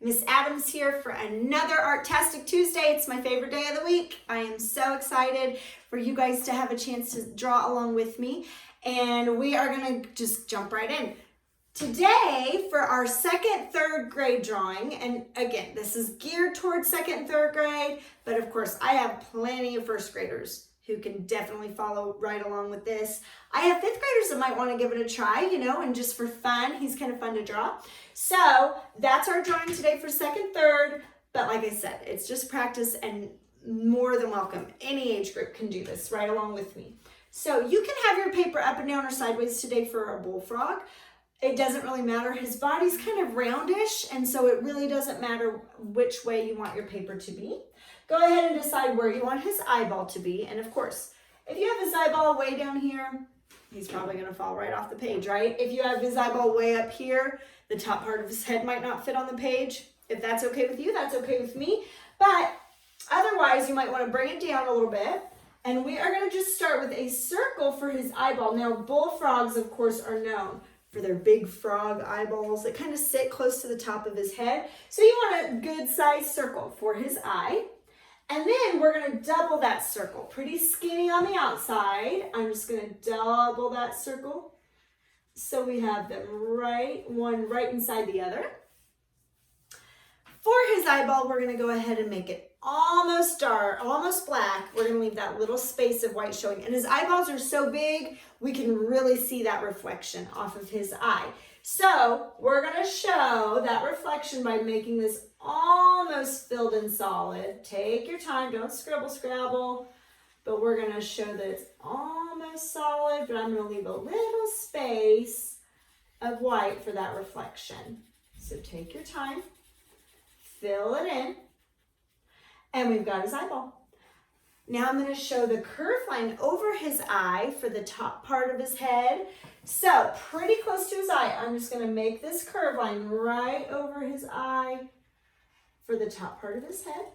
Miss Adams here for another Artastic Tuesday. It's my favorite day of the week. I am so excited for you guys to have a chance to draw along with me. And we are going to just jump right in. Today, for our second, third grade drawing, and again, this is geared towards second and third grade, but of course, I have plenty of first graders who can definitely follow right along with this. I have fifth graders that might want to give it a try, and just for fun, he's kind of fun to draw. So that's our drawing today for second, third, but like I said, it's just practice and more than welcome. Any age group can do this right along with me. So you can have your paper up and down or sideways today for our bullfrog. It doesn't really matter. His body's kind of roundish, and so it really doesn't matter which way you want your paper to be. Go ahead and decide where you want his eyeball to be. And of course, if you have his eyeball way down here, he's probably going to fall right off the page, right? If you have his eyeball way up here, the top part of his head might not fit on the page. If that's okay with you, that's okay with me. But otherwise, you might want to bring it down a little bit. And we are going to just start with a circle for his eyeball. Now, bullfrogs, of course, are known for their big frog eyeballs that kind of sit close to the top of his head. So you want a good sized circle for his eye. And then we're going to double that circle. Pretty skinny on the outside. I'm just going to double that circle. So we have them one right inside the other. For his eyeball, we're going to go ahead and make it almost dark, almost black. We're going to leave that little space of white showing. And his eyeballs are so big, we can really see that reflection off of his eye. So we're going to show that reflection by making this almost filled in solid. Take your time, don't scribble scrabble, but we're going to show that it's almost solid, but I'm going to leave a little space of white for that reflection. So take your time, fill it in, and we've got his eyeball. Now I'm going to show the curve line over his eye for the top part of his head. So pretty close to his eye, I'm just going to make this curve line right over his eye for the top part of his head.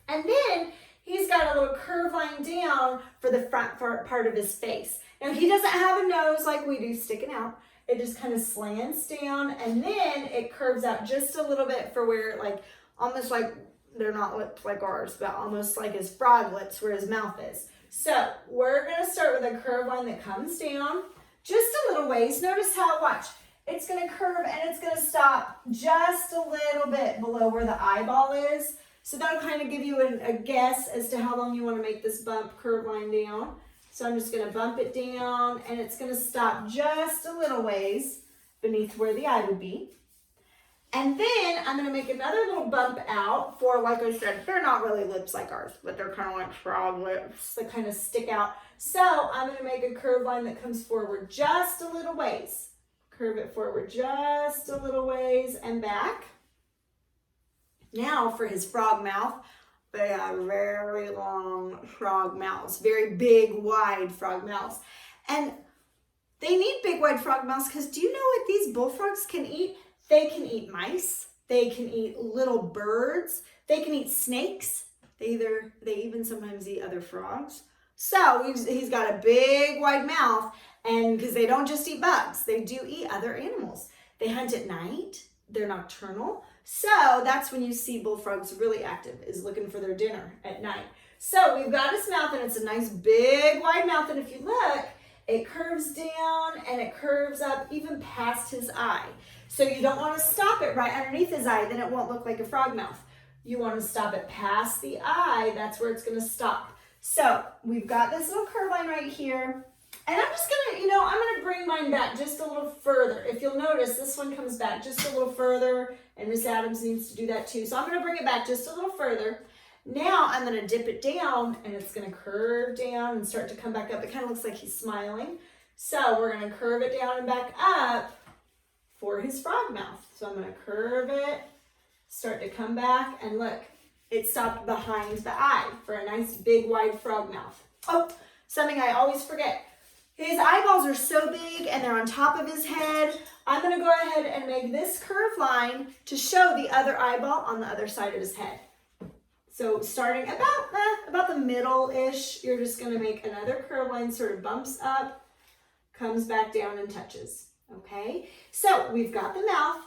And then he's got a little curve line down for the front part of his face. Now he doesn't have a nose like we do sticking out. It just kind of slants down and then it curves out just a little bit for where almost like they're not lips like ours, but almost like his frog lips where his mouth is. So we're going to start with a curve line that comes down just a little ways. Notice how, watch, it's going to curve and it's going to stop just a little bit below where the eyeball is. So that'll kind of give you a guess as to how long you want to make this bump curve line down. So I'm just going to bump it down and it's going to stop just a little ways beneath where the eye would be. And then I'm going to make another little bump out for, like I said, they're not really lips like ours, but they're kind of like frog lips that kind of stick out. So I'm going to make a curve line that comes forward just a little ways. Curve it forward just a little ways and back. Now for his frog mouth, they have very long frog mouths, very big, wide frog mouths. And they need big, wide frog mouths because do you know what these bullfrogs can eat? They can eat mice, they can eat little birds, they can eat snakes, they even sometimes eat other frogs. So he's got a big wide mouth, and because they don't just eat bugs, they do eat other animals. They hunt at night, they're nocturnal, so that's when you see bullfrogs really active, is looking for their dinner at night. So we've got his mouth, and it's a nice big wide mouth, and if you look, it curves down and it curves up even past his eye. So you don't want to stop it right underneath his eye, then it won't look like a frog mouth. You want to stop it past the eye, that's where it's going to stop. So we've got this little curve line right here. And I'm just going to, I'm going to bring mine back just a little further. If you'll notice, this one comes back just a little further, and Miss Adams needs to do that too. So I'm going to bring it back just a little further. Now I'm going to dip it down, and it's going to curve down and start to come back up. It kind of looks like he's smiling. So we're going to curve it down and back up for his frog mouth. So I'm going to curve it, start to come back, and look, it stopped behind the eye for a nice big wide frog mouth. Oh, something I always forget. His eyeballs are so big and they're on top of his head. I'm going to go ahead and make this curve line to show the other eyeball on the other side of his head. So starting about the middle-ish, you're just going to make another curve line, sort of bumps up, comes back down and touches. Okay, so we've got the mouth.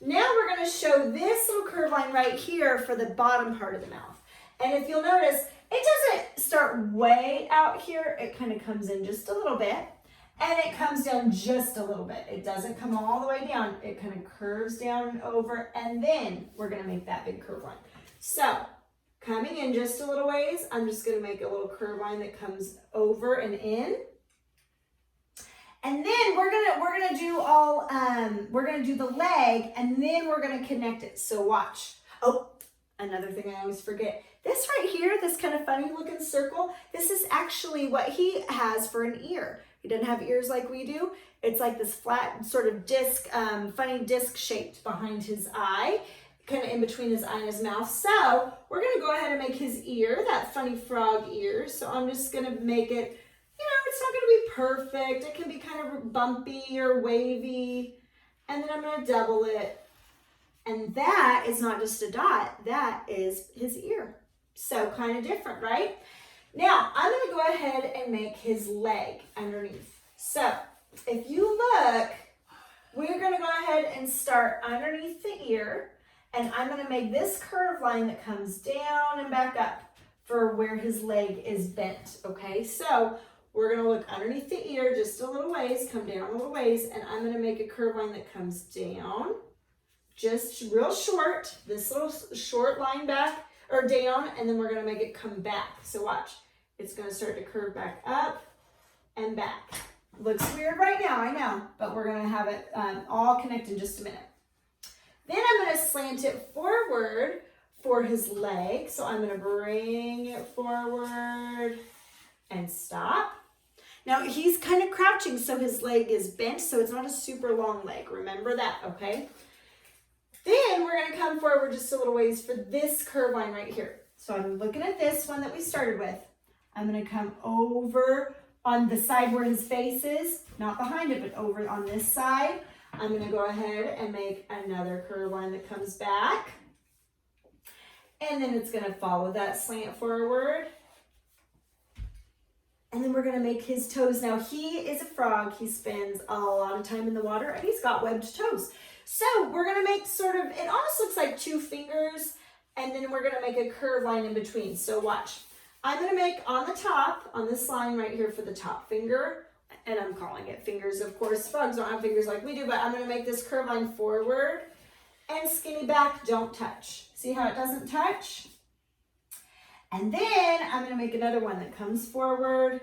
Now we're going to show this little curve line right here for the bottom part of the mouth. And if you'll notice, it doesn't start way out here. It kind of comes in just a little bit, and it comes down just a little bit. It doesn't come all the way down. It kind of curves down and over, and then we're going to make that big curve line. So coming in just a little ways, I'm just going to make a little curve line that comes over and in. And then we're gonna do the leg, and then we're gonna connect it. So watch. Oh, another thing I always forget. This right here, this kind of funny looking circle, this is actually what he has for an ear. He doesn't have ears like we do. It's like this flat sort of disc, funny disc shaped behind his eye, kind of in between his eye and his mouth. So we're gonna go ahead and make his ear, that funny frog ear. So I'm just gonna make it, it's not going to be perfect. It can be kind of bumpy or wavy. And then I'm going to double it. And that is not just a dot. That is his ear. So kind of different, right? Now, I'm going to go ahead and make his leg underneath. So if you look, we're going to go ahead and start underneath the ear. And I'm going to make this curve line that comes down and back up for where his leg is bent. Okay, so we're going to look underneath the ear just a little ways, come down a little ways, and I'm going to make a curve line that comes down, just real short, this little short line back or down, and then we're going to make it come back. So watch, it's going to start to curve back up and back. Looks weird right now, I know, but we're going to have it all connect in just a minute. Then I'm going to slant it forward for his leg. So I'm going to bring it forward and stop. Now he's kind of crouching, so his leg is bent, so it's not a super long leg. Remember that, okay? Then we're gonna come forward just a little ways for this curve line right here. So I'm looking at this one that we started with. I'm gonna come over on the side where his face is, not behind it, but over on this side. I'm gonna go ahead and make another curve line that comes back. And then it's gonna follow that slant forward. And then we're gonna make his toes. Now he is a frog. He spends a lot of time in the water, and he's got webbed toes. So we're gonna make sort of, it almost looks like two fingers, and then we're gonna make a curve line in between. So watch. I'm gonna make on the top, on this line right here for the top finger, and I'm calling it fingers, of course. Frogs don't have fingers like we do, but I'm gonna make this curve line forward and skinny back, don't touch. See how it doesn't touch? And then I'm going to make another one that comes forward.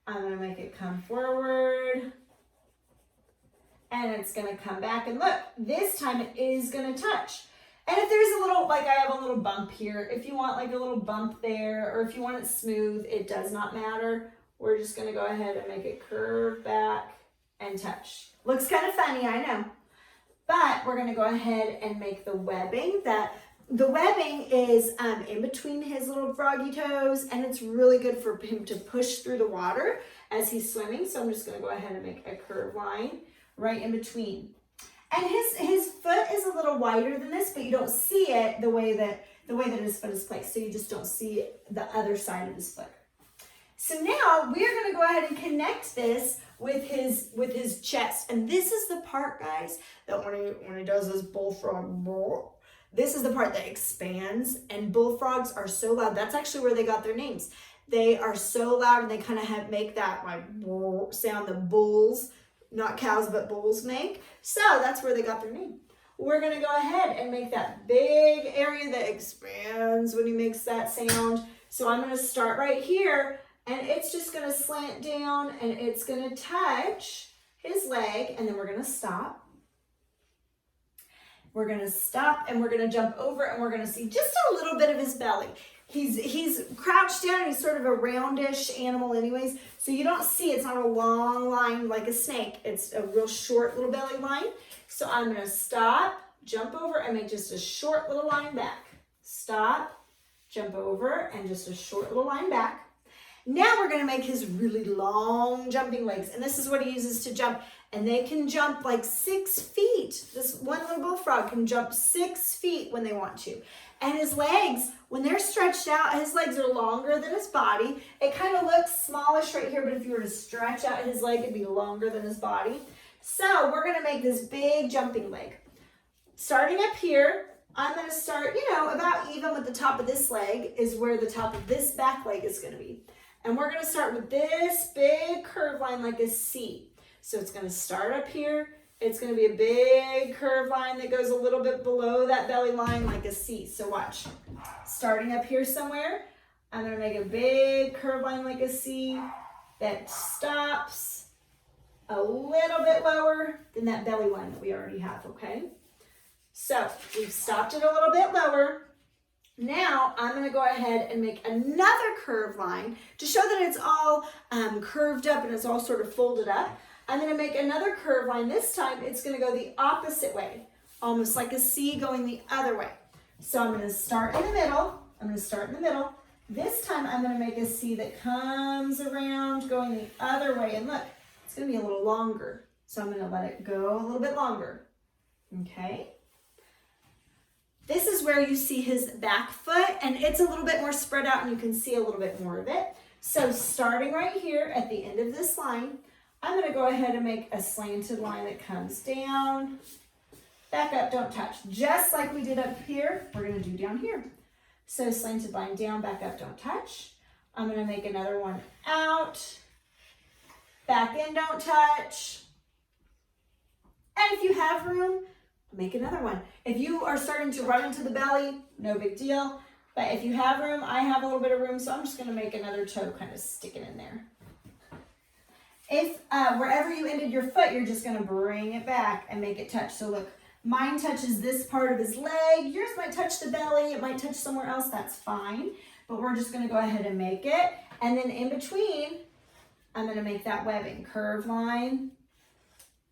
I'm going to make it come forward. And it's going to come back. And look, this time it is going to touch. And if there's a little, like I have a little bump here, if you want like a little bump there, or if you want it smooth, it does not matter. We're just going to go ahead and make it curve back and touch. Looks kind of funny, I know. But we're going to go ahead and make the webbing. The webbing is in between his little froggy toes, and it's really good for him to push through the water as he's swimming. So I'm just going to go ahead and make a curved line right in between. And his foot is a little wider than this, but you don't see it the way that his foot is placed. So you just don't see the other side of his foot. So now we're going to go ahead and connect this with his chest. And this is the part, guys, that when he does this bullfrog, this is the part that expands, and bullfrogs are so loud. That's actually where they got their names. They are so loud, and they kind of make that like sound that bulls, not cows, but bulls make. So that's where they got their name. We're going to go ahead and make that big area that expands when he makes that sound. So I'm going to start right here, and it's just going to slant down, and it's going to touch his leg, and then we're going to stop. We're going to stop, and we're going to jump over, and we're going to see just a little bit of his belly. He's crouched down. He's sort of a roundish animal anyways, so you don't see, it's not a long line like a snake. It's a real short little belly line. So I'm going to stop, jump over, and make just a short little line back. Stop, jump over, and just a short little line back. Now we're going to make his really long jumping legs, and this is what he uses to jump. And they can jump like 6 feet. This one little bullfrog can jump 6 feet when they want to. And his legs, when they're stretched out, his legs are longer than his body. It kind of looks smallish right here, but if you were to stretch out his leg, it'd be longer than his body. So we're going to make this big jumping leg. Starting up here, I'm gonna start, about even with the top of this leg is where the top of this back leg is gonna be. And we're gonna start with this big curve line like a C. So it's gonna start up here. It's gonna be a big curve line that goes a little bit below that belly line like a C. So watch, starting up here somewhere, I'm gonna make a big curve line like a C that stops a little bit lower than that belly line that we already have, okay? So we've stopped it a little bit lower. Now I'm going to go ahead and make another curve line to show that it's all curved up and it's all sort of folded up. I'm going to make another curve line. This time it's going to go the opposite way, almost like a C going the other way. So I'm going to start in the middle. This time I'm going to make a C that comes around going the other way. And look, it's going to be a little longer. So I'm going to let it go a little bit longer. Okay. This is where you see his back foot, and it's a little bit more spread out and you can see a little bit more of it. So starting right here at the end of this line, I'm going to go ahead and make a slanted line that comes down, back up, don't touch. Just like we did up here, we're going to do down here. So slanted line down, back up, don't touch. I'm going to make another one out, back in, don't touch. And if you have room, make another one. If you are starting to run into the belly, no big deal. But if you have room, I have a little bit of room, so I'm just going to make another toe kind of sticking in there. If wherever you ended your foot, you're just going to bring it back and make it touch. So look, mine touches this part of his leg. Yours might touch the belly. It might touch somewhere else. That's fine. But we're just going to go ahead and make it. And then in between, I'm going to make that webbing. Curve line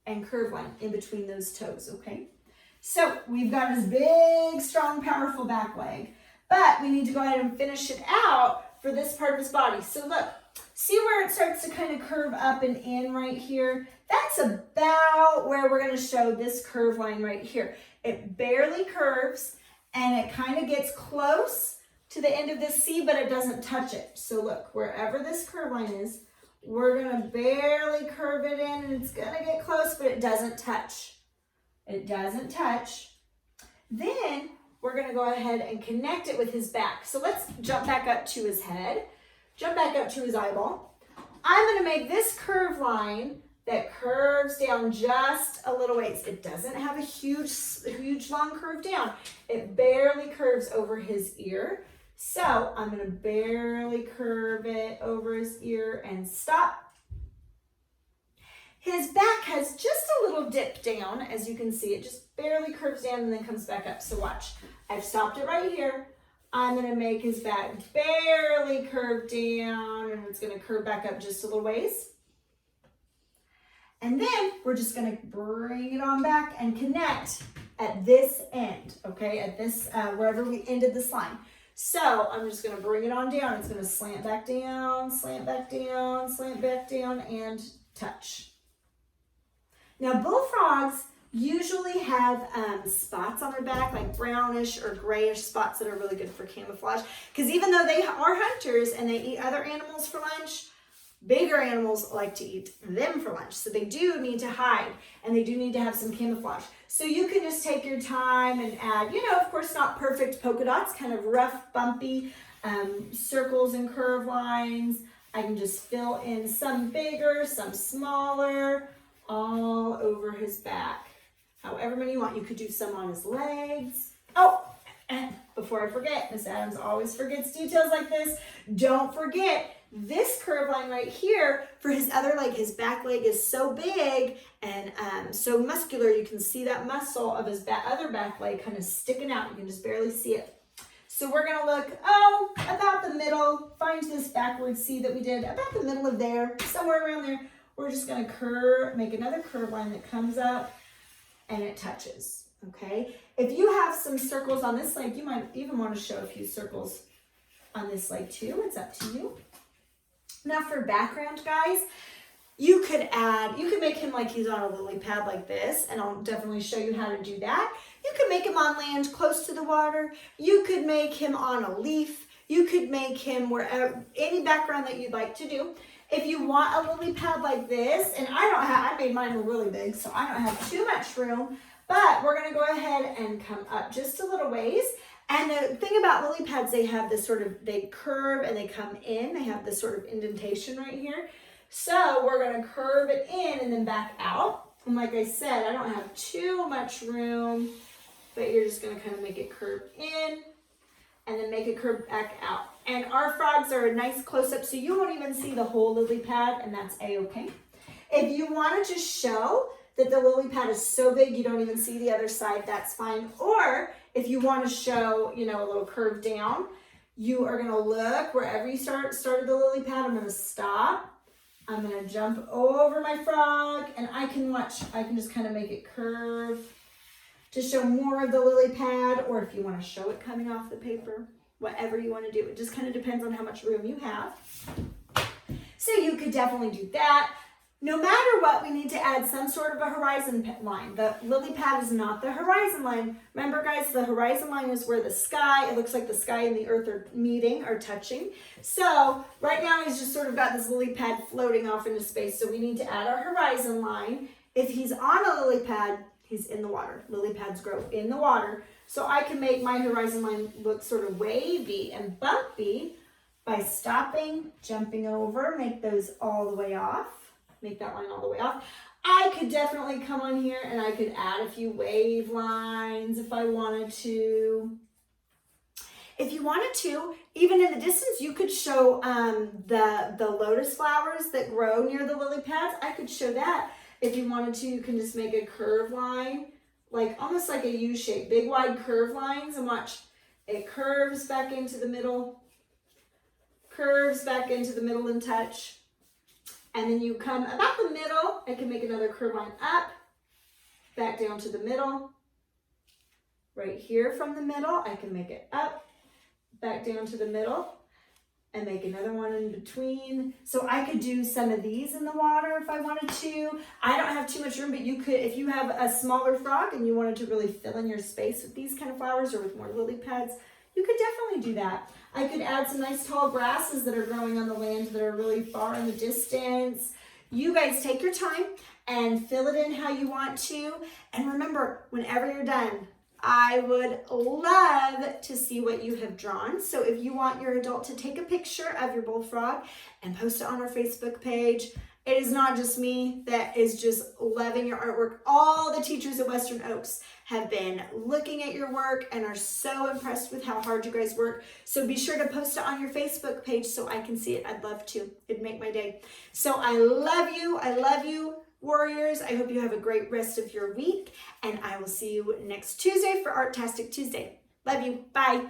and curve line in between those toes, okay? So we've got this big, strong, powerful back leg, but we need to go ahead and finish it out for this part of his body. So look, see where it starts to kind of curve up and in right here? That's about where we're going to show this curve line right here. It barely curves and it kind of gets close to the end of this C, but it doesn't touch it. So look, wherever this curve line is, we're going to barely curve it in and it's going to get close, but it doesn't touch. It doesn't touch. Then we're going to go ahead and connect it with his back. So let's jump back up to his head, jump back up to his eyeball. I'm going to make this curve line that curves down just a little ways. It doesn't have a huge long curve down. It barely curves over his ear. So I'm going to barely curve it over his ear and stop. His back has just a little dip down, as you can see. It just barely curves down and then comes back up. So watch, I've stopped it right here. I'm going to make his back barely curve down, and it's going to curve back up just a little ways. And then we're just going to bring it on back and connect at this end, okay, at this, wherever we ended this line. So I'm just going to bring it on down. It's going to slant back down, slant back down, slant back down, and touch. Now, bullfrogs usually have spots on their back, like brownish or grayish spots that are really good for camouflage. Because even though they are hunters and they eat other animals for lunch, bigger animals like to eat them for lunch. So they do need to hide and they do need to have some camouflage. So you can just take your time and add, of course, not perfect polka dots, kind of rough, bumpy circles and curve lines. I can just fill in some bigger, some smaller, all over his back. However many you want. You could do some on his legs. Oh, and before I forget, Miss Adams always forgets details like this. Don't forget this curve line right here for his other leg. His back leg is so big and so muscular. You can see that muscle of his other back leg kind of sticking out. You can just barely see it. So we're going to look, about the middle. Find this backward C that we did, about the middle of there, somewhere around there. We're just going to make another curve line that comes up and it touches, okay? If you have some circles on this leg, you might even want to show a few circles on this leg too. It's up to you. Now for background, guys, you could make him like he's on a lily pad like this, and I'll definitely show you how to do that. You could make him on land close to the water. You could make him on a leaf. You could make him wherever, any background that you'd like to do. If you want a lily pad like this, and I made mine really big, so I don't have too much room, But we're gonna go ahead and come up just a little ways. And the thing about lily pads, they have this sort of, they curve and they come in. They have this sort of indentation right here. So we're gonna curve it in and then back out. And like I said, I don't have too much room, but you're just gonna kind of make it curve in and then make it curve back out. And our frogs are a nice close-up, so you won't even see the whole lily pad, and that's a-okay. If you wanna just show that the lily pad is so big you don't even see the other side, that's fine. Or if you wanna show, you know, a little curve down, you are gonna look wherever you started the lily pad. I'm gonna stop. I'm gonna jump over my frog, and I can just kind of make it curve to show more of the lily pad, or if you wanna show it coming off the paper, whatever you wanna do. It just kind of depends on how much room you have. So you could definitely do that. No matter what, we need to add some sort of a horizon line. The lily pad is not the horizon line. Remember guys, the horizon line is where the sky, it looks like the sky and the earth are meeting or touching. So right now he's just sort of got this lily pad floating off into space. So we need to add our horizon line. If he's on a lily pad, he's in the water. Lily pads grow in the water. So I can make my horizon line look sort of wavy and bumpy by stopping, jumping over, make those all the way off. Make that line all the way off. I could definitely come on here and I could add a few wave lines if I wanted to. If you wanted to, even in the distance, you could show the lotus flowers that grow near the lily pads. I could show that. If you wanted to, you can just make a curve line, like almost like a U shape, big wide curve lines, and watch. It curves back into the middle, curves back into the middle and touch. And then you come about the middle, I can make another curve line up, back down to the middle. Right here from the middle, I can make it up, back down to the middle, and make another one in between. So I could do some of these in the water if I wanted to. I don't have too much room, but you could, if you have a smaller frog and you wanted to really fill in your space with these kind of flowers or with more lily pads, you could definitely do that. I could add some nice tall grasses that are growing on the land that are really far in the distance. You guys take your time and fill it in how you want to. And remember, whenever you're done, I would love to see what you have drawn. So if you want your adult to take a picture of your bullfrog and post it on our Facebook page, it is not just me that is just loving your artwork. All the teachers at Western Oaks have been looking at your work and are so impressed with how hard you guys work. So be sure to post it on your Facebook page so I can see it. I'd love to. It'd make my day. So I love you, warriors. I hope you have a great rest of your week, and I will see you next Tuesday for Artastic Tuesday. Love you. Bye.